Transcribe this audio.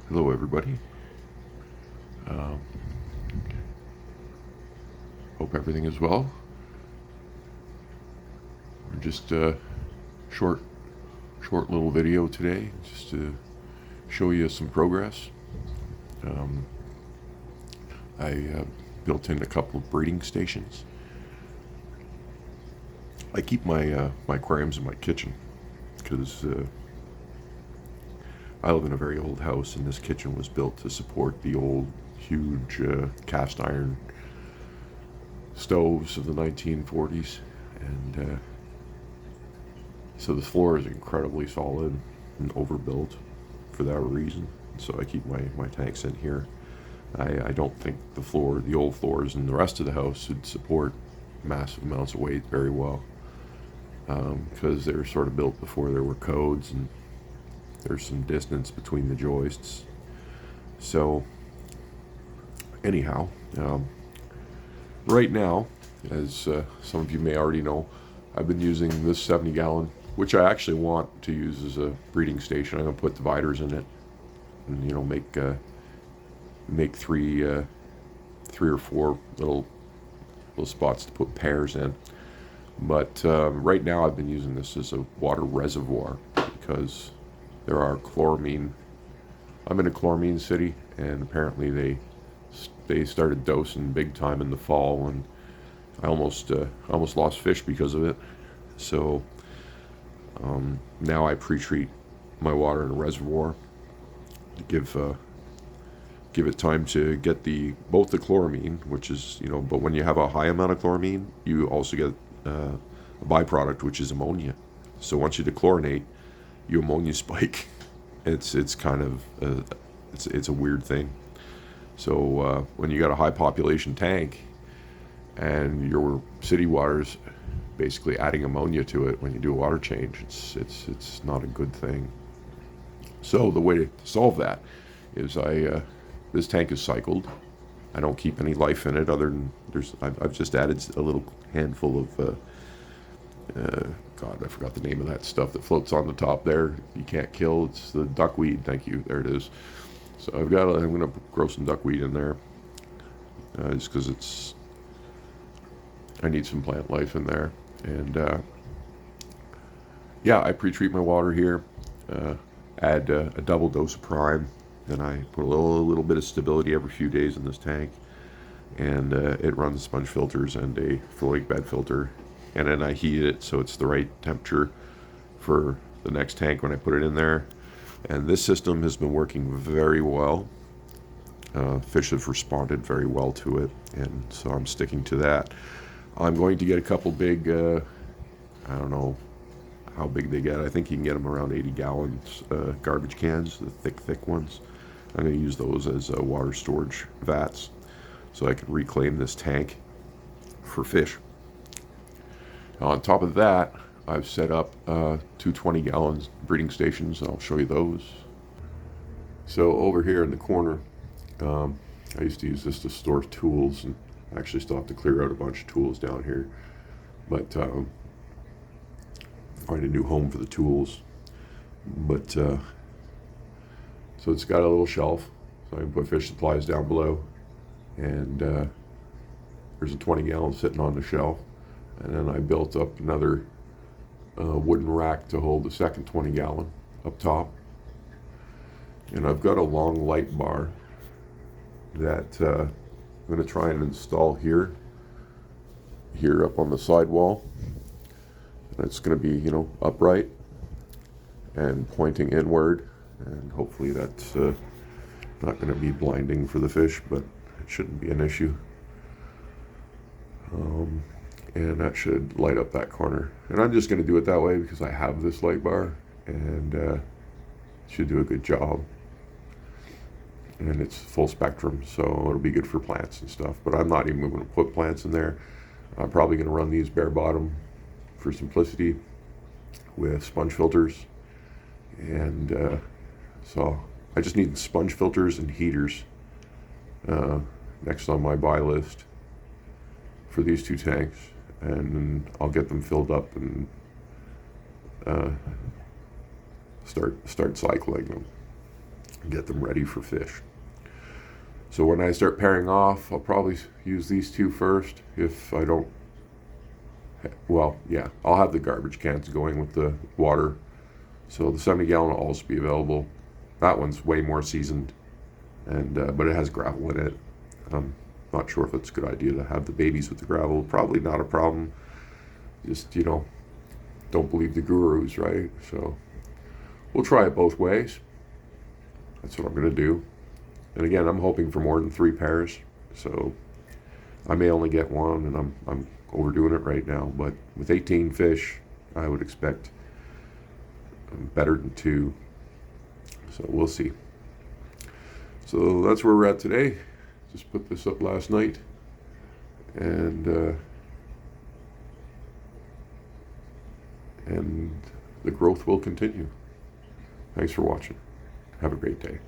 Hello, everybody. Um, Hope everything is well. We're just short, short little video today, just to show you some progress. Um, I built in a couple of breeding stations. I keep my aquariums in my kitchen because I live in a very old house, and this kitchen was built to support the old, huge cast iron stoves of the 1940s, and so the floor is incredibly solid and overbuilt for that reason. So I keep my tanks in here. I don't think the old floors in the rest of the house would support massive amounts of weight very well, because they were sort of built before there were codes, and there's some distance between the joists. So anyhow, right now, as some of you may already know, I've been using this 70-gallon, which I actually want to use as a breeding station. I'm going to put dividers in it, and make three or four little spots to put pairs in. But right now, I've been using this as a water reservoir because there are chloramine. I'm in a chloramine city, and apparently they started dosing big time in the fall, and I almost lost fish because of it. So now I pre-treat my water in a reservoir to give it time to get both the chloramine, which is, but when you have a high amount of chloramine, you also get a byproduct, which is ammonia. So once you dechlorinate, you ammonia spike. It's kind of it's a weird thing. So when you got a high population tank and your city water's basically adding ammonia to it when you do a water change, it's not a good thing. So the way to solve that is this tank is cycled. I don't keep any life in it other than I've just added a little handful of God, I forgot the name of that stuff that floats on the top there. You can't kill. It's the duckweed. Thank you. There it is. So I'm going to grow some duckweed in there, just because I need some plant life in there. And yeah, I pre-treat my water here. Add a double dose of prime. Then I put a little bit of stability every few days in this tank, and it runs sponge filters and a floating bed filter. And then I heat it so it's the right temperature for the next tank when I put it in there. And this system has been working very well. Fish have responded very well to it, and so I'm sticking to that. I'm going to get a couple big, I don't know how big they get. I think you can get them around 80 gallons garbage cans, the thick ones. I'm going to use those as water storage vats so I can reclaim this tank for fish. On top of that, I've set up 220-gallon breeding stations. I'll show you those. So over here in the corner, I used to use this to store tools, and I actually still have to clear out a bunch of tools down here. But find a new home for the tools. But so it's got a little shelf, so I can put fish supplies down below, and there's a 20-gallon sitting on the shelf. And then I built up another wooden rack to hold the second 20-gallon up top. And I've got a long light bar that I'm going to try and install here up on the sidewall. And it's going to be, upright and pointing inward. And hopefully that's not going to be blinding for the fish, but it shouldn't be an issue. And that should light up that corner. And I'm just going to do it that way because I have this light bar, and it should do a good job. And it's full spectrum, so it'll be good for plants and stuff. But I'm not even going to put plants in there. I'm probably going to run these bare bottom for simplicity with sponge filters. And so I just need sponge filters and heaters next on my buy list for these two tanks, and I'll get them filled up and start cycling them. get them ready for fish. So when I start pairing off, I'll probably use these two first. If I don't, well, yeah, I'll have the garbage cans going with the water. So the 70 gallon will also be available. That one's way more seasoned, and but it has gravel in it. I'm not sure if it's a good idea to have the babies with the gravel. Probably not a problem. Just, don't believe the gurus, right? So we'll try it both ways. That's what I'm going to do. And again, I'm hoping for more than 3 pairs. So I may only get one, and I'm overdoing it right now. But with 18 fish, I would expect better than 2. So we'll see. So that's where we're at today. Just put this up last night, and the growth will continue. Thanks for watching. Have a great day.